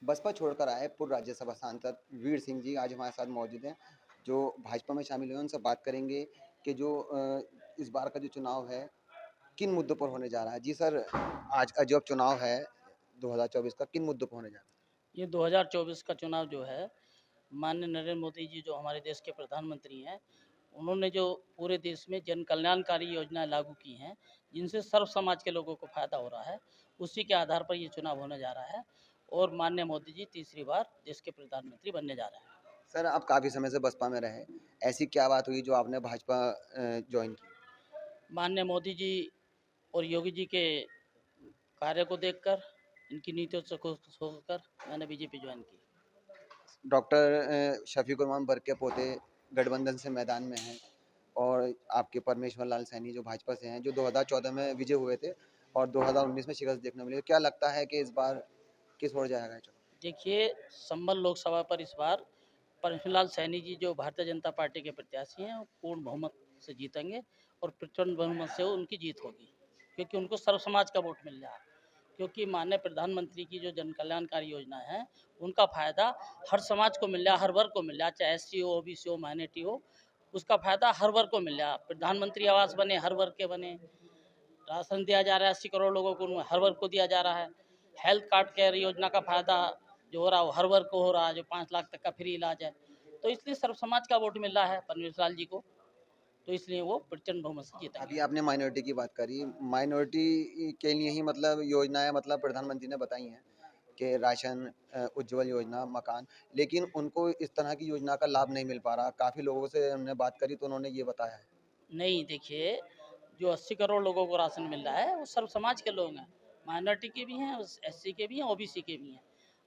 बसपा छोड़कर आए पूर्व राज्यसभा सांसद वीर सिंह जी आज हमारे साथ मौजूद हैं, जो भाजपा में शामिल हुए। उनसे बात करेंगे कि जो इस बार का जो चुनाव है किन मुद्दों पर होने जा रहा है। जी सर, आज का जो चुनाव है 2024 का, किन मुद्दों पर होने जा रहा ये 2024 का चुनाव जो है, माननीय नरेंद्र मोदी जी जो हमारे देश के प्रधानमंत्री हैं, उन्होंने जो पूरे देश में जन कल्याणकारी योजनाएं लागू की हैं, जिनसे सर्व समाज के लोगों को फायदा हो रहा है, उसी के आधार पर ये चुनाव होने जा रहा है। और माननीय मोदी जी तीसरी बार देश के प्रधानमंत्री बनने जा रहे हैं। है? सर, आप काफ़ी समय से बसपा में रहे, ऐसी क्या बात हुई जो आपने भाजपा ज्वाइन की? माननीय मोदी जी और योगी जी के कार्य को देखकर, इनकी नीतियों से खुश होकर मैंने बीजेपी ज्वाइन की। डॉक्टर शफीकुर रहमान बर्क के पोते गठबंधन से मैदान में हैं, और आपके परमेश्वर लाल सैनी जो भाजपा से हैं, जो 2014 में विजय हुए थे और 2019 में शिकस्त देखने मिली। क्या लगता है कि इस बार किस ओर जाएगा ये चुनाव? देखिए, संभल लोकसभा पर इस बार परमेश्वर सैनी जी जो भारतीय जनता पार्टी के प्रत्याशी हैं, वो पूर्ण बहुमत से जीतेंगे और प्रचंड बहुमत से उनकी जीत होगी, क्योंकि उनको सर्व समाज का वोट मिल रहा है। क्योंकि माननीय प्रधानमंत्री की जो जन कल्याणकारी योजना है, उनका फायदा हर समाज को मिल रहा है, हर वर्ग को मिल रहा है, चाहे एससी हो, ओबीसी हो, माइनॉरिटी हो, उसका फायदा हर वर्ग को मिल रहा है। प्रधानमंत्री आवास बने, हर वर्ग के बने, राशन दिया जा रहा है 80 करोड़ लोगों को, हर वर्ग को दिया जा रहा है। हेल्थ कार्ड केयर योजना का फायदा जो हो रहा है वो हर वर्ग को हो रहा है, जो 5 लाख तक का फ्री इलाज है। तो इसलिए सर्व समाज का वोट मिल रहा है परमेश्वर लाल जी को, तो इसलिए वो प्रचंड बहुमत से अभी जीतेंगे। आपने माइनॉरिटी की बात करी, माइनॉरिटी के लिए ही मतलब योजनाएं मतलब प्रधानमंत्री ने बताई हैं कि राशन, उज्ज्वल योजना, मकान, लेकिन उनको इस तरह की योजना का लाभ नहीं मिल पा रहा। काफ़ी लोगों से हमने बात करी तो उन्होंने ये बताया है। नहीं, देखिए, जो 80 करोड़ लोगों को राशन मिल रहा है वो सर्व समाज के लोग हैं, माइनॉरिटी के भी हैं, एससी के भी हैं, ओबीसी के भी हैं।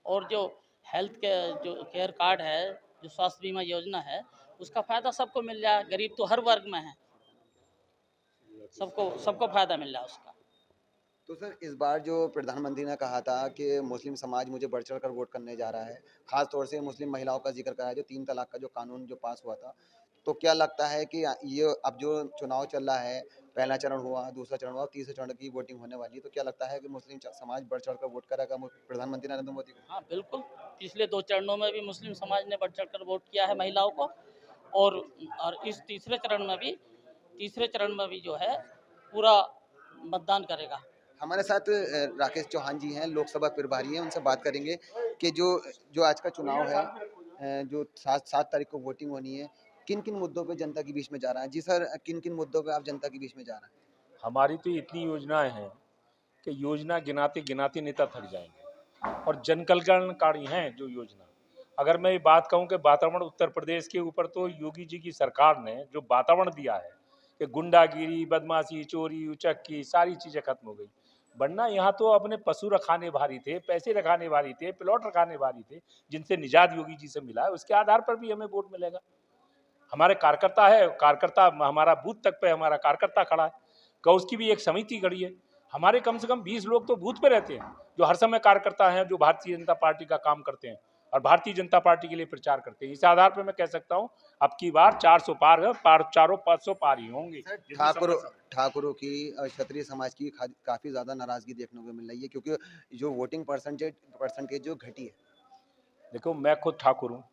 और जो हेल्थ के जो केयर कार्ड है, जो स्वास्थ्य बीमा योजना है, उसका फायदा सबको मिल रहा है। गरीब तो हर वर्ग में है, सबको सबको फायदा मिल रहा है उसका। तो सर, इस बार जो प्रधानमंत्री ने कहा था कि मुस्लिम समाज मुझे बढ़ चढ़ कर वोट करने जा रहा है, खास तौर से मुस्लिम महिलाओं का जिक्र करा है, जो 3 तलाक का जो कानून जो पास हुआ था, तो क्या लगता है कि ये अब जो चुनाव चल रहा है, पहला चरण हुआ, दूसरा चरण हुआ, तीसरे चरण की वोटिंग होने वाली है, तो क्या लगता है कि मुस्लिम समाज बढ़ चढ़ कर वोट करेगा प्रधानमंत्री नरेंद्र मोदी को? हाँ, बिल्कुल। पिछले 2 चरणों में भी मुस्लिम समाज ने बढ़ चढ़कर वोट किया है महिलाओं को, और इस तीसरे चरण में भी जो है पूरा मतदान करेगा। हमारे साथ राकेश चौहान जी हैं, लोकसभा प्रभारी हैं, उनसे बात करेंगे कि जो जो आज का चुनाव है, जो 7 तारीख को वोटिंग होनी है, किन किन मुद्दों पे जनता के बीच में जा रहा है। जी सर, किन किन मुद्दों पे आप जनता के बीच में जा रहे हैं? हमारी तो इतनी योजनाएं हैं कि योजना गिनाते गिनाते नेता थक जाएंगे, और जन कल्याणकारी हैं जो योजना। अगर मैं ये बात कहूं कि वातावरण उत्तर प्रदेश के ऊपर, तो योगी जी की सरकार ने जो वातावरण दिया है कि गुंडागिरी, बदमाशी, चोरी, उचक्की, सारी चीज़ें खत्म हो गई। वरना यहाँ तो अपने पशु रखाने भारी थे, पैसे रखाने भारी थे, प्लॉट रखाने भारी थे, जिनसे निजात योगी जी से मिला है, उसके आधार पर भी हमें वोट मिलेगा। हमारे कार्यकर्ता है, कार्यकर्ता हमारा बूथ तक पे हमारा कार्यकर्ता खड़ा है, का उसकी भी एक समिति खड़ी है। हमारे कम से कम 20 लोग तो बूथ पे रहते हैं, जो हर समय कार्यकर्ता हैं, जो भारतीय जनता पार्टी का काम करते हैं और भारतीय जनता पार्टी के लिए प्रचार करते हैं। इस आधार पर मैं कह सकता हूँ अब की बार 400 पार है, पार चारों 500 पार ही होंगे। सर, ठाकुरों की क्षत्रिय समाज की काफी ज्यादा नाराजगी देखने को मिल रही है, क्योंकि जो वोटिंग परसेंटेज जो घटी है। देखो, मैं खुद ठाकुर हूँ,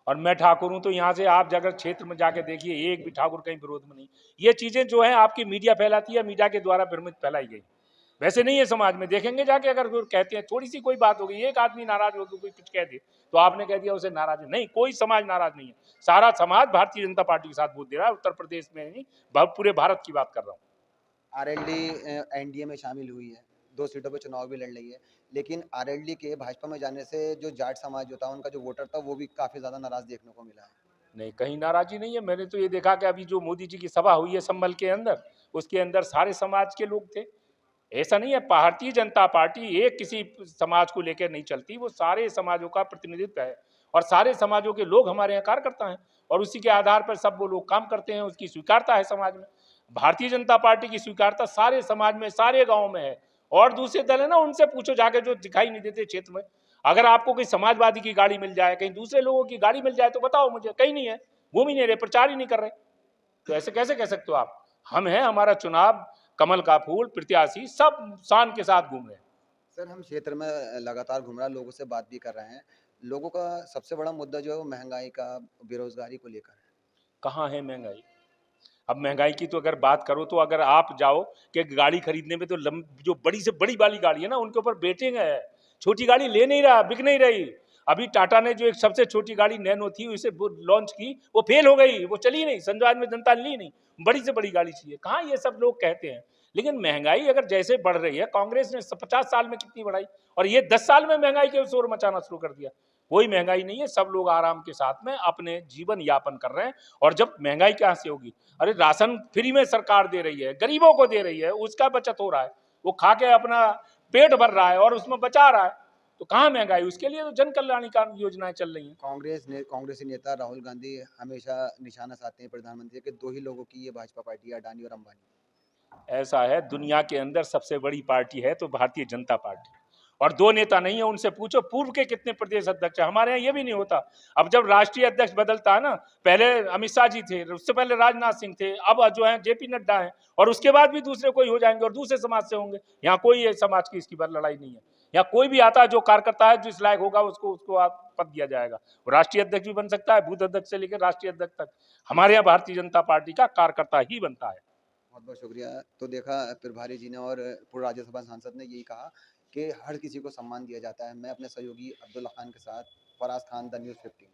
और मैं ठाकुर हूं, तो यहाँ से आप अगर क्षेत्र में जाके देखिए, एक भी ठाकुर कहीं विरोध में नहीं। ये चीजें जो है आपकी मीडिया फैलाती है, मीडिया के द्वारा भ्रमित फैलाई गई, वैसे नहीं है। समाज में देखेंगे जाके, अगर कहते हैं थोड़ी सी कोई बात हो गई, एक आदमी नाराज हो गया, कोई कुछ कह दे, तो आपने कह दिया उसे नाराज है। नहीं, कोई समाज नाराज नहीं है। सारा समाज भारतीय जनता पार्टी के साथ वोट दे रहा है, उत्तर प्रदेश में नहीं, पूरे भारत की बात कर रहा हूँ। आरएलडी एनडीए में शामिल हुई है, 2 सीटों पर चुनाव भी लड़ रही है, लेकिन आरएलडी के भाजपा में जाने से जो जाट समाज जो था, उनका जो वोटर था, वो भी काफी ज्यादा नाराज देखने को मिला है। नहीं, कहीं नाराजी नहीं है। मैंने तो ये देखा कि अभी जो मोदी जी की सभा हुई है संभल के अंदर, उसके अंदर सारे समाज के लोग थे। ऐसा नहीं है, भारतीय जनता पार्टी एक किसी समाज को लेकर नहीं चलती, वो सारे समाजों का प्रतिनिधित्व है, और सारे समाजों के लोग हमारे यहाँ कार्यकर्ता हैं, और उसी के आधार पर सब वो लोग काम करते हैं। उसकी स्वीकारता है समाज में। भारतीय जनता पार्टी की स्वीकारता सारे समाज में, सारे गाँव में है। और दूसरे दल है ना, उनसे पूछो जाके, जो दिखाई नहीं देते क्षेत्र में। अगर आपको कोई समाजवादी की गाड़ी मिल जाए, कहीं दूसरे लोगों की गाड़ी मिल जाए, तो बताओ मुझे। कहीं नहीं है, घूम ही नहीं रहे, प्रचार ही नहीं कर रहे। तो ऐसे कैसे कह सकते हो आप? हम हैं, हमारा चुनाव, कमल का फूल, प्रत्याशी सब शान के साथ घूम रहे हैं। सर हम क्षेत्र में लगातार घूम रहा है, लोगों से बात भी कर रहे हैं। लोगों का सबसे बड़ा मुद्दा जो है वो महँगाई का, बेरोज़गारी को लेकर है। कहाँ है महंगाई? अब महंगाई की तो अगर बात करो तो अगर आप जाओ कि गाड़ी खरीदने में तो जो बड़ी से बड़ी वाली गाड़ी है ना उनके ऊपर बेटिंग है। छोटी गाड़ी ले नहीं रहा, बिक नहीं रही। अभी टाटा ने जो एक सबसे छोटी गाड़ी नैनो थी उसे लॉन्च की, वो फेल हो गई, वो चली नहीं, समाज में जनता ने ली नहीं। बड़ी से बड़ी गाड़ी चाहिए, कहाँ ये सब लोग कहते हैं। लेकिन महंगाई अगर जैसे बढ़ रही है, कांग्रेस ने 50 साल में कितनी बढ़ाई, और ये 10 साल में महंगाई के शोर मचाना शुरू कर दिया। कोई महंगाई नहीं है, सब लोग आराम के साथ में अपने जीवन यापन कर रहे हैं। और जब महंगाई कहाँ से होगी? अरे राशन फ्री में सरकार दे रही है, गरीबों को दे रही है, उसका बचत हो रहा है, वो खा के अपना पेट भर रहा है और उसमें बचा रहा है। तो कहाँ महंगाई? उसके लिए तो जन कल्याणकारी योजनाएं चल रही हैं। कांग्रेसी नेता राहुल गांधी हमेशा निशाना साधते हैं प्रधानमंत्री के, 2 ही लोगों की ये भाजपा पार्टी है, अडानी और अंबानी। ऐसा है, दुनिया के अंदर सबसे बड़ी पार्टी है तो भारतीय जनता पार्टी, और 2 नेता नहीं है। उनसे पूछो पूर्व के कितने प्रदेश अध्यक्ष हैं। हमारे यहाँ ये भी नहीं होता। अब जब राष्ट्रीय अध्यक्ष बदलता है ना, पहले अमित शाह जी थे, उससे पहले राजनाथ सिंह थे, अब जो है जेपी नड्डा है, और उसके बाद भी दूसरे कोई हो जाएंगे और दूसरे समाज से होंगे। यहाँ कोई समाज की इसकी बात लड़ाई नहीं है। यहाँ कोई भी आता है जो कार्यकर्ता है, जिस लायक होगा उसको उसको पद दिया जाएगा। राष्ट्रीय अध्यक्ष भी बन सकता है, बूथ अध्यक्ष से लेकर राष्ट्रीय अध्यक्ष तक। हमारे यहाँ भारतीय जनता पार्टी का कार्यकर्ता ही बनता है। बहुत बहुत शुक्रिया। तो देखा प्रभारी जी ने और पूर्व राज्यसभा सांसद ने यही कहा कि हर किसी को सम्मान दिया जाता है। मैं अपने सहयोगी अब्दुल्ला खान के साथ फराज खान, द न्यूज़ 15।